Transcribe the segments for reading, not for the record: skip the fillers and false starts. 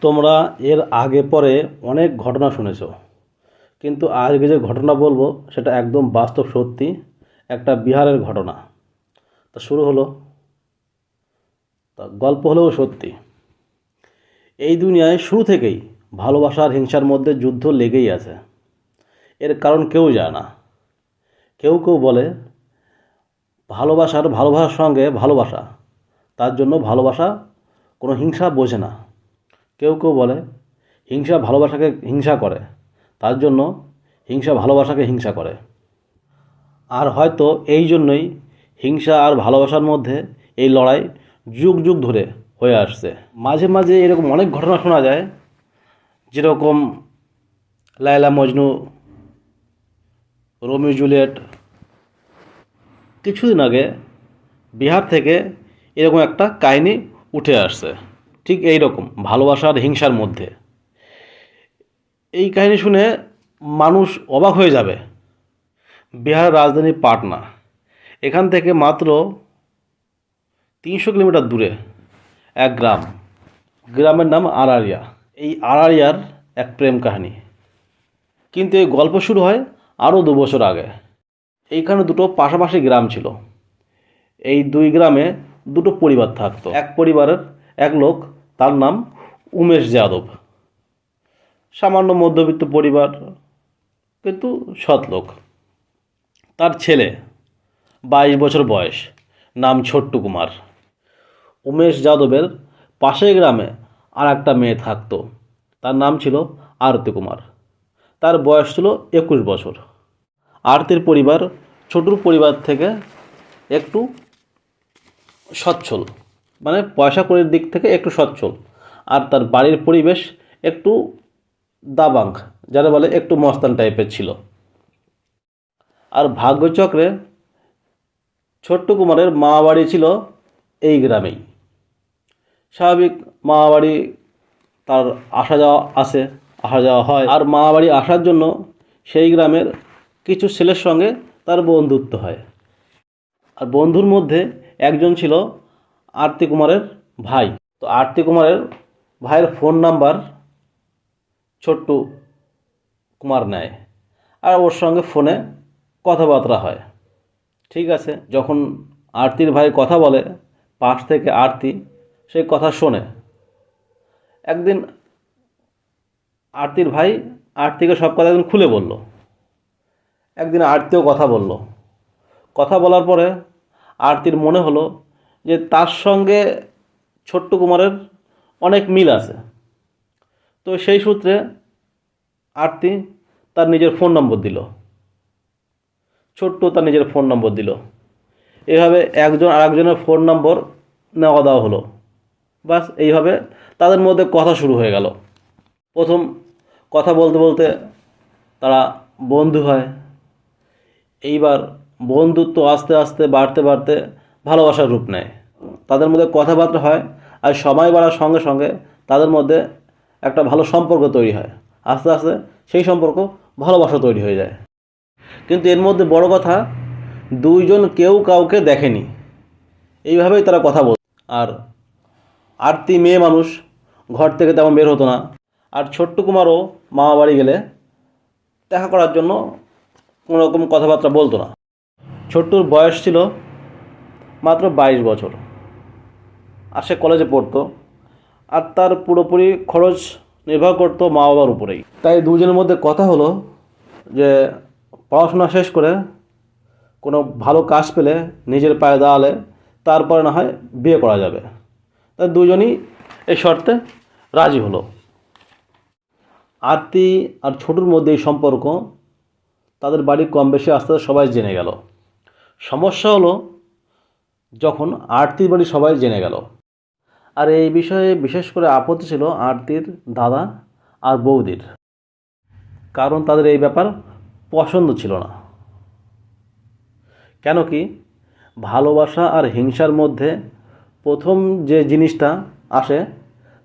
তোমরা এর আগে পরে অনেক ঘটনা শুনেছো, কিন্তু আজকে যে ঘটনা বলবো সেটা একদম বাস্তব সত্যি, একটা বিহারের ঘটনা। তা শুরু হলো। তা গল্প হলেও সত্যি। এই দুনিয়ায় শুরু থেকেই ভালোবাসা আর হিংসার মধ্যে যুদ্ধ লেগেই আছে। এর কারণ কেউ জানে না। কেউ কেউ বলে ভালোবাসার সঙ্গে ভালোবাসা, তার জন্য ভালোবাসা কোনো হিংসা বোঝে না। কেউ কেউ বলে হিংসা ভালোবাসাকে হিংসা করে, তার জন্য হিংসা ভালোবাসাকে হিংসা করে। আর হয়তো এই জন্যই হিংসা আর ভালোবাসার মধ্যে এই লড়াই যুগ যুগ ধরে হয়ে আসছে। মাঝে মাঝে এরকম অনেক ঘটনা শোনা যায়, যেরকম লায়লা মজনু, রোমিও জুলিয়েট। কিছুদিন আগে বিহার থেকে এরকম একটা কাহিনী উঠে আসছে, ঠিক এই রকম ভালোবাসা আর হিংসার মধ্যে। এই কাহিনী শুনে মানুষ অবাক হয়ে যাবে। বিহারের রাজধানী পাটনা, এখান থেকে মাত্র 300 কিলোমিটার দূরে এক গ্রামের নাম আরারিয়া। এই আরারিয়ার এক প্রেম কাহিনী। কিন্তু এই গল্প শুরু হয় আরও 2 বছর আগে। এইখানে দুটো পাশাপাশি গ্রাম ছিল। এই দুই গ্রামে দুটো পরিবার থাকতো। এক পরিবারের এক লোক, তার নাম উমেশ যাদব। সামান্য মধ্যবিত্ত পরিবার, কিন্তু সৎ লোক। তার ছেলে 22 বছর বয়স, নাম ছোট্টু কুমার। উমেশ যাদবের পাশের গ্রামে আর একটা মেয়ে থাকতো, তার নাম ছিল আরতি কুমার। তার বয়স ছিল 21 বছর। আরতির পরিবার ছোটুর পরিবার থেকে একটু সচ্ছল, মানে পয়সা কড়ির দিক থেকে একটু সচ্ছল। আর তার বাড়ির পরিবেশ একটু দাবাং, যারা বলে একটু মস্তান টাইপের ছিল। আর ভাগ্যচক্রে ছোট্টু কুমারের মামা বাড়ি ছিল এই গ্রামেই। স্বাভাবিক, মামা বাড়ি তার আসা যাওয়া হয়। আর মামা বাড়ি আসার জন্য সেই গ্রামের কিছু ছেলের সঙ্গে তার বন্ধুত্ব হয়। আর বন্ধুর মধ্যে একজন ছিল আরতি কুমারের ভাই। তো আরতি কুমারের ভাইয়ের ফোন নাম্বার ছোট্টু কুমার নেয়, আর ওর সঙ্গে ফোনে কথাবার্তা হয়। ঠিক আছে, যখন আরতির ভাই কথা বলে, পাশ থেকে আরতি সেই কথা শোনে। একদিন আরতির ভাই আরতিকে সব কথা একদিন খুলে বলল। একদিন আরতিও কথা বলল। কথা বলার পরে আরতির মনে হলো যে তার সঙ্গে ছোট্টু কুমারের অনেক মিল আছে। তো সেই সূত্রে আরতি তার নিজের ফোন নম্বর দিল, ছোট্টু তার নিজের ফোন নম্বর দিল। এভাবে একজন আরেকজনের ফোন নম্বর নেওয়া দেওয়া হলো। বাস এইভাবে তাদের মধ্যে কথা শুরু হয়ে গেল। প্রথম কথা বলতে বলতে তারা বন্ধু হয়। এইবার বন্ধুত্ব আস্তে আস্তে বাড়তে বাড়তে ভালোবাসার রূপ নেয়। তাদের মধ্যে কথাবার্তা হয়, আর সময় বাড়ার সঙ্গে সঙ্গে তাদের মধ্যে একটা ভালো সম্পর্ক তৈরি হয়। আস্তে আস্তে সেই সম্পর্ক ভালোবাসা তৈরি হয়ে যায়। কিন্তু এর মধ্যে বড় কথা, দুইজন কেউ কাউকে দেখেনি। এইভাবেই তারা কথা বলত। আর আরতি মেয়ে মানুষ, ঘর থেকে তেমন বের হতো না। আর ছোট্টু কুমারও মামা বাড়ি গেলে দেখা করার জন্য কোনো রকম কথাবার্তা বলতো না। ছোট্টুর বয়স ছিল মাত্র 22 বছর, আর সে কলেজে পড়তো। আর তার পুরোপুরি খরচ নির্ভর করতো মা বাবার উপরেই। তাই দুজনের মধ্যে কথা হলো যে পড়াশোনা শেষ করে কোনো ভালো কাজ পেলে, নিজের পায়ে দাঁড়ালে তারপরে না হয় বিয়ে করা যাবে। তাই দুজনই এই শর্তে রাজি হলো। আরতি আর ছোটুর মধ্যে এই সম্পর্ক তাদের বাড়ি কম বেশি আস্তে আস্তে সবাই জেনে গেল। সমস্যা হলো যখন আরতির বাড়ি সবাই জেনে গেল। আর এই বিষয়ে বিশেষ করে আপত্তি ছিল আরতির দাদা আর বৌদির, কারণ তাদের এই ব্যাপার পছন্দ ছিল না। কেন কি, ভালোবাসা আর হিংসার মধ্যে প্রথম যে জিনিসটা আসে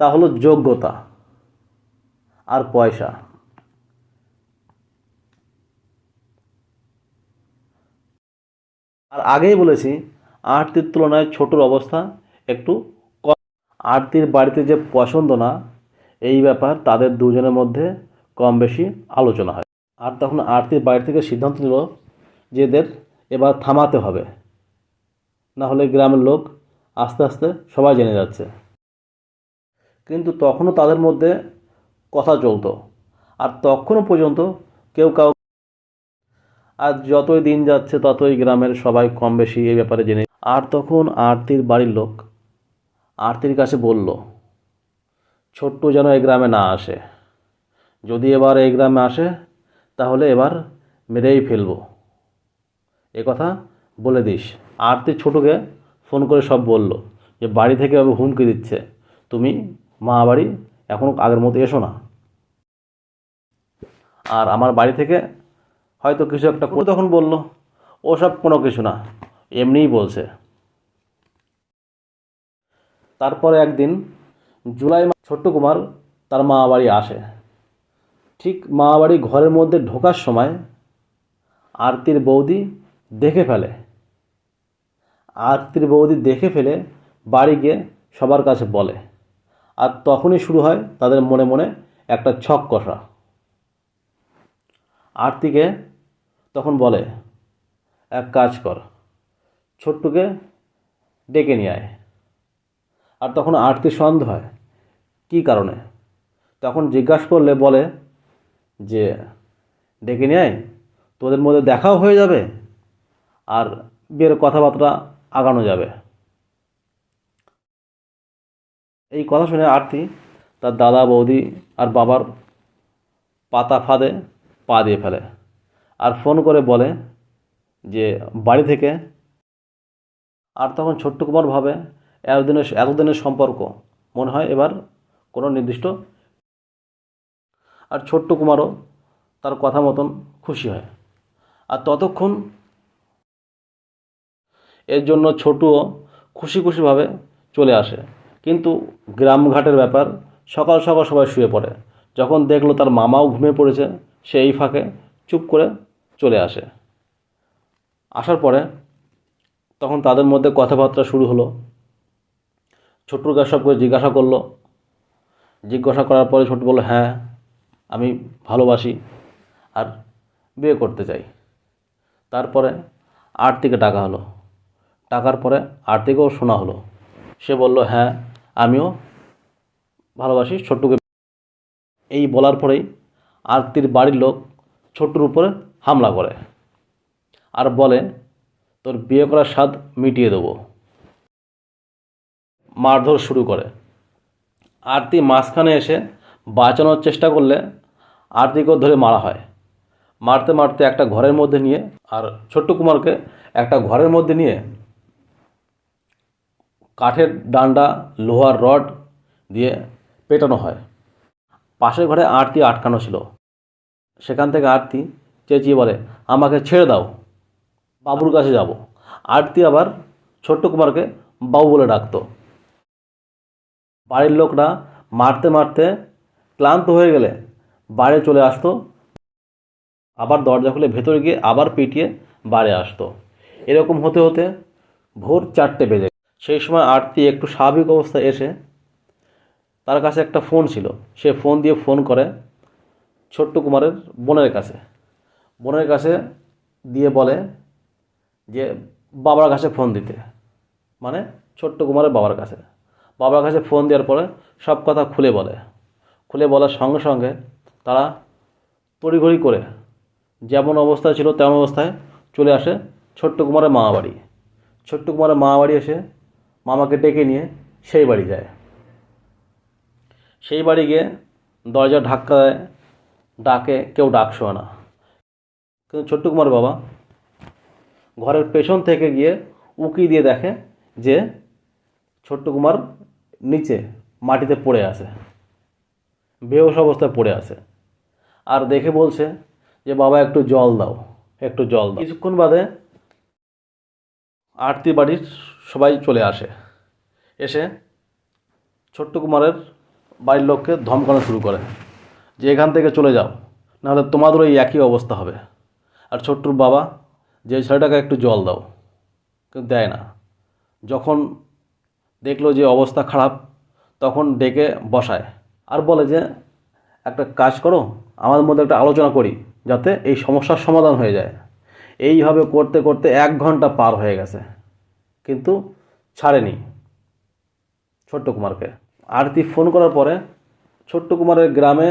তা হলো যোগ্যতা আর পয়সা। আর আগেই বলেছি, আরতির তুলনায় ছোটর অবস্থা একটু কম। আরতির বাড়িতে যে পছন্দ না, এই ব্যাপার তাদের দুজনের মধ্যে কম বেশি আলোচনা হয়। আর তখন আরতির বাড়ি থেকে সিদ্ধান্ত নিল যে এদের এবার থামাতে হবে, না হলে গ্রামের লোক আস্তে আস্তে সবাই জেনে যাচ্ছে। কিন্তু তখনও তাদের মধ্যে কথা চলতো, আর তখনও পর্যন্ত কেউ কাউ, আর যতই দিন যাচ্ছে ততই গ্রামের সবাই কম বেশি এই ব্যাপারে জেনে। আর তখন আরতির বাড়ির লোক আরতির কাছে বলল, ছোট্ট যেন এই গ্রামে না আসে, যদি এবার এই গ্রামে আসে তাহলে এবার মেরেই ফেলবো, এ কথা বলে দিস। আরতি ছোটকে ফোন করে সব বলল যে বাড়ি থেকে হুমকি দিচ্ছে, তুমি মা বাড়ি এখন আগের মতো এসো না, আর আমার বাড়ি থেকে হয়তো কিছু একটা করে। তখন বলল, ওসব কোনো কিছু না, এমনিই বলছে। তারপরে একদিন জুলাই মাস ছোট্ট কুমার তার মা বাড়ি আসে। ঠিক মা বাড়ি ঘরের মধ্যে ঢোকার সময় আরতির বৌদি দেখে ফেলে। আরতির বৌদি দেখে ফেলে বাড়ি গিয়ে সবার কাছে বলে, আর তখনই শুরু হয় তাদের মনে মনে একটা ছক কষা। আরতিকে তখন বলে, এক কাজ কর, ছোট্টুকে ডেকে নিয়ে আয়। আর তখন আরতির সন্দেহ হয় কী কারণে। তখন জিজ্ঞাসা করলে বলে যে ডেকে নিয়ে আয়, তোদের মধ্যে দেখাও হয়ে যাবে আর বিয়ের কথাবার্তা আগানো যাবে। এই কথা শুনে আরতি তার দাদা বৌদি আর বাবার পাতা ফাঁদে পা দিয়ে ফেলে, আর ফোন করে বলে যে বাড়ি থেকে। আর তখন ছোট্ট কুমার ভাবে এতদিনের সম্পর্ক মনে হয় এবার কোনো নির্দিষ্ট। আর ছোট্ট কুমারও তার কথা মতন খুশি হয়। আর ততক্ষণ এর জন্য ছোটুও খুশি খুশিভাবে চলে আসে। কিন্তু গ্রামঘাটের ব্যাপার, সকাল সকাল সবাই শুয়ে পড়ে। যখন দেখলো তার মামাও ঘুমিয়ে পড়েছে, সে এই ফাঁকে চুপ করে চলে আসে। আসার পরে তখন তাদের মধ্যে কথাবার্তা শুরু হলো। ছোট্টুর কাছে সব করে জিজ্ঞাসা করলো। জিজ্ঞাসা করার পরে ছোট্টু বলল, হ্যাঁ আমি ভালোবাসি আর বিয়ে করতে চাই। তারপরে আরতিকে ডাকা হলো। ডাকার পরে আরতিকেও শোনা হলো। সে বলল, হ্যাঁ আমিও ভালোবাসি ছোট্টুকে। এই বলার পরেই আরতির বাড়ির লোক ছোট্টুর উপরে হামলা করে আর বলে, তোর বিয়ে করার স্বাদ মিটিয়ে দেবো। মারধর শুরু করে। আরতি মাঝখানে এসে বাঁচানোর চেষ্টা করলে আরতিকেও ধরে মারা হয়। মারতে মারতে একটা ঘরের মধ্যে নিয়ে, আর ছোট্ট কুমারকে একটা ঘরের মধ্যে নিয়ে কাঠের ডান্ডা লোহার রড দিয়ে পেটানো হয়। পাশের ঘরে আরতি আটকানো ছিল। সেখান থেকে আরতি চেঁচিয়ে বলে, আমাকে ছেড়ে দাও, বাবুর কাছে যাব। আরতি আবার ছোট্ট কুমারকে বাবু বলে ডাকতো। বাড়ির লোকরা মারতে মারতে ক্লান্ত হয়ে গেলে বাইরে চলে আসতো, আবার দরজা খুলে ভেতরে গিয়ে আবার পিটিয়ে বাইরে আসতো। এরকম হতে হতে ভোর 4টে বেজে। সেই সময় আরতি একটু স্বাভাবিক অবস্থায় এসে, তার কাছে একটা ফোন ছিল, সে ফোন দিয়ে ফোন করে ছোট্ট কুমারের বোনের কাছে। বোনের কাছে দিয়ে বলে যে বাবার কাছে ফোন দিতে, মানে ছোট্ট কুমারের বাবার কাছে। বাবার কাছে ফোন দেওয়ার পরে সব কথা খুলে বলে। খুলে বলার সঙ্গে সঙ্গে তারা তড়িঘড়ি করে যেমন অবস্থায় ছিল তেমন অবস্থায় চলে আসে ছোট্ট কুমারের মামা বাড়ি। ছোট্ট কুমারের মামা বাড়ি এসে মামাকে ডেকে নিয়ে সেই বাড়ি যায়। সেই বাড়ি গিয়ে দরজা ধাক্কা দেয়, ডাকে, কেউ ডাক শোয় না। কিন্তু ছোট্ট কুমারের বাবা ঘরের পেছন থেকে গিয়ে উকি দিয়ে দেখে যে ছোট্ট কুমার নিচে মাটিতে পড়ে আছে, বেহুশ অবস্থায় পড়ে আছে। আর দেখে বলছে যে বাবা একটু জল দাও, একটু জল দাও। কিছুক্ষণ বাদে আরতি বাড়ির সবাই চলে আসে। এসে ছোট্ট কুমারের বাড়ির লোককে ধমকানো শুরু করে যে এখান থেকে চলে যাও, নাহলে তোমাদেরও এই একই অবস্থা হবে। আর ছোট্টুর বাবা যে ছেলেটাকে একটু জল দাও, কিন্তু দেয় না। যখন দেখলো যে অবস্থা খারাপ, তখন ডেকে বসায় আর বলে যে একটা কাজ করো, আমাদের মধ্যে একটা আলোচনা করি যাতে এই সমস্যার সমাধান হয়ে যায়। এইভাবে করতে করতে 1 ঘন্টা পার হয়ে গেছে, কিন্তু ছাড়েনি ছোট্ট কুমারকে। আরতি ফোন করার পরে ছোট্ট কুমারের গ্রামে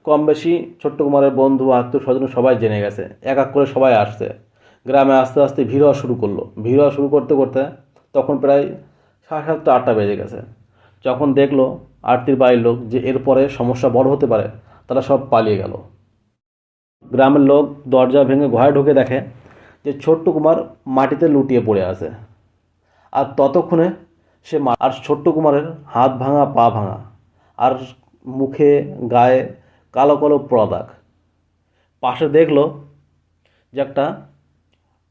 কম বেশি ছোট্ট কুমারের বন্ধু আত্মীয় স্বজন সবাই জেনে গেছে। এক এক করে সবাই আসছে গ্রামে। আস্তে আস্তে ভিড় হওয়া শুরু করলো। ভিড় হওয়া শুরু করতে করতে তখন প্রায় 7:30 8টা বেজে গেছে। যখন দেখলো আরতির বাড়ির লোক যে এরপরে সমস্যা বড় হতে পারে, তারা সব পালিয়ে গেল। গ্রামের লোক দরজা ভেঙে ঘরে ঢুকে দেখে যে ছোট্ট কুমার মাটিতে লুটিয়ে পড়ে আছে। আর ততক্ষণে আর ছোট্ট কুমারের হাত ভাঙা, পা ভাঙা, আর মুখে গায়ে কালো কালো পোড়া দাগ। পাশে দেখলো যে একটা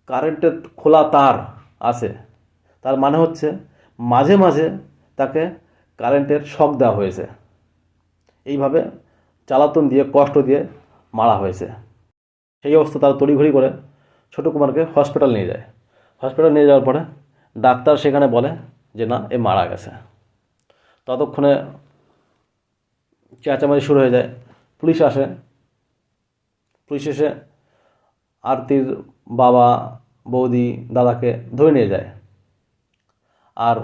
কারেন্টের খোলা তার আছে। তার মানে হচ্ছে মাঝে মাঝে তাকে কারেন্টের শক দেওয়া হয়েছে। এইভাবে জ্বালাতন দিয়ে, কষ্ট দিয়ে মারা হয়েছে। সেই অবস্থা তারা তড়িঘড়ি করে ছোট কুমারকে হসপিটাল নিয়ে যায়। হসপিটাল নিয়ে যাওয়ার পরে ডাক্তার সেখানে বলে যে না, এ মারা গেছে। ততক্ষণে চেঁচামেচি শুরু হয়ে যায়। পুলিশ আসে। পুলিশ এসে আরতির বাবা, বৌদি, দাদাকে ধরে নিয়ে যায়। আর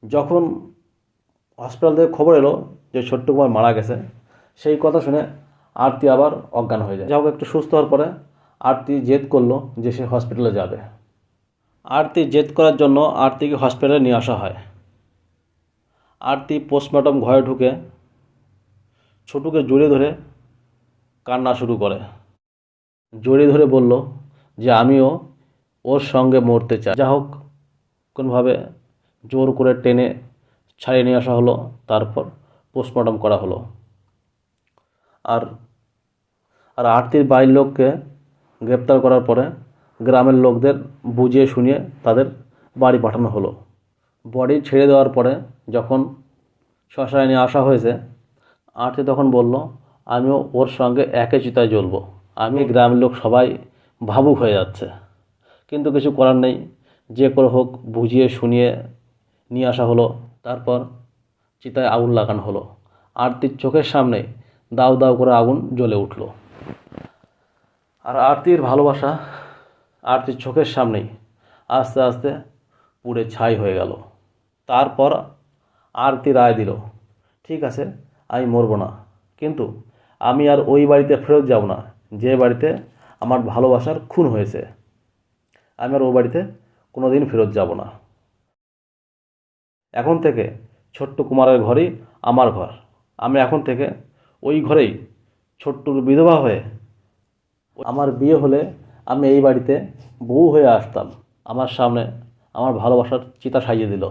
যখন হসপিটাল থেকে খবর এলো যে ছোট্ট কুমার মারা গেছে, সেই কথা শুনে আরতি আবার অজ্ঞান হয়ে যায়। যা হোক, একটু সুস্থ হওয়ার পরে আরতি জেদ করলো যে সে হসপিটালে যাবে। আরতি জেদ করার জন্য আরতিকে হসপিটালে নিয়ে আসা হয়। আরতি পোস্টমর্টম ঘরে ঢুকে ছোটুকে জড়িয়ে ধরে কান্না শুরু করে। জড়িয়ে ধরে বলল যে আমিও ওর সঙ্গে মরতে চাই। যা হোক, কোনোভাবে জোর করে টেনে ছাড়িয়ে নিয়ে আসা হলো। তারপর পোস্টমর্টম করা হলো। আর আর আরতির বাড়ির লোককে গ্রেপ্তার করার পরে গ্রামের লোকদের বুঝিয়ে শুনিয়ে তাদের বাড়ি পাঠানো হলো। বডি ছেড়ে দেওয়ার পরে যখন শ্মশানে নিয়ে আসা হয়েছে, আরতি তখন বলল আমিও ওর সঙ্গে একই চিতায় জ্বলব। আমি গ্রামের লোক সবাই ভাবুক হয়ে যাচ্ছে, কিন্তু কিছু করার নেই। যে করে হোক বুঝিয়ে শুনিয়ে নিয়ে আসা হলো। তারপর চিতায় আগুন লাগানো হলো। আরতির চোখের সামনে দাউ দাউ করে আগুন জ্বলে উঠল। আর আরতির ভালোবাসা আরতির চোখের সামনেই আস্তে আস্তে পুড়ে ছাই হয়ে গেল। তারপর আরতি রায় দিল, ঠিক আছে, আমি মরব না, কিন্তু আমি আর ওই বাড়িতে ফেরত যাব না যে বাড়িতে আমার ভালোবাসার খুন হয়েছে। আমি আর ওই বাড়িতে কোনো দিন ফেরত যাব না। এখন থেকে ছোট্ট কুমারের ঘরই আমার ঘর। আমি এখন থেকে ওই ঘরেই ছোট্টুর বিধবা হয়ে, আমার বিয়ে হলে আমি এই বাড়িতে বউ হয়ে আসতাম। আমার সামনে আমার ভালোবাসার চিতা সাজিয়ে দিল।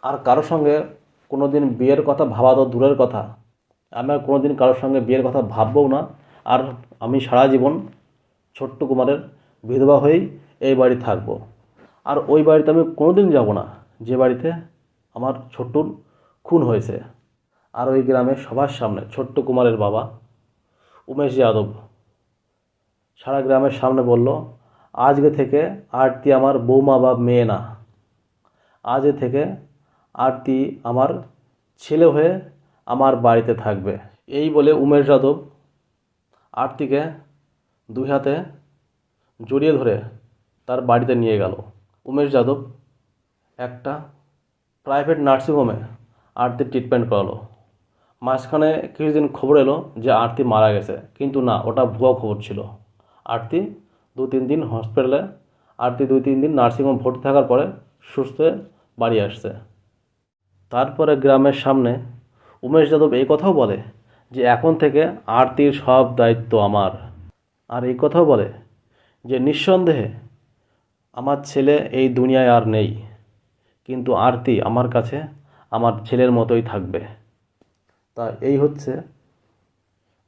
আর কারোর সঙ্গে কোনো দিন বিয়ের কথা ভাবা তো দূরের কথা, আমি আর কোনো দিন কারোর সঙ্গে বিয়ের কথা ভাববও না। আর আমি সারা জীবন ছোট্ট কুমারের বিধবা হয়েই এই বাড়ি থাকবো। আর ওই বাড়িতে আমি কোনো দিন যাব না যে বাড়িতে আমার ছোট্টুর খুন হয়েছে। আর ওই গ্রামের সবার সামনে ছোট্ট কুমারের বাবা উমেশ যাদব সারা গ্রামের সামনে বলল, আজকে থেকে আরতি আমার বৌমা বা মেয়ে না, আজকে থেকে আরতি আমার ছেলে হয়ে আমার বাড়িতে থাকবে। এই বলে উমেশ যাদব আরতিকে দুই হাতে জড়িয়ে ধরে তার বাড়িতে নিয়ে গেল। উমেশ যাদব একটা প্রাইভেট নার্সিংহোমে আরতির ট্রিটমেন্ট করালো। মাঝখানে কিছুদিন খবর এলো যে আরতি মারা গেছে, কিন্তু না, ওটা ভুয়া খবর ছিল। আরতি 2-3 দিন হসপিটালে, আরতি 2-3 দিন নার্সিংহোম ভর্তি থাকার পরে সুস্থ হয়ে বাড়ি আসছে। তারপরে গ্রামের সামনে উমেশ যাদব এই কথাও বলে যে এখন থেকে আরতির সব দায়িত্ব আমার। আর এই কথাও বলে যে নিঃসন্দেহে আমার ছেলে এই দুনিয়ায় আর নেই, কিন্তু আরতি আমার কাছে আমার ছেলের মতোই থাকবে। তা এই হচ্ছে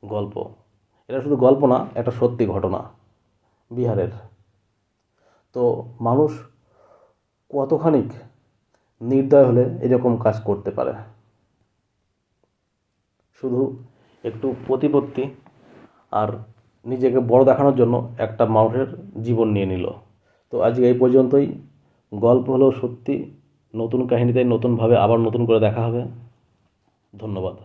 গল্প। এটা শুধু গল্প না, একটা সত্যি ঘটনা বিহারের। তো মানুষ কতখানিক নির্দয় হলে এরকম কাজ করতে পারে। শুধু একটু প্রতিপত্তি আর নিজেকে বড় দেখানোর জন্য একটা মানুষের জীবন নিয়ে নিল। তো আজকে এই পর্যন্তই। গল্প হলেও সত্যি, নতুন কাহিনীতে নতুনভাবে আবার নতুন করে দেখা হবে। ধন্যবাদ।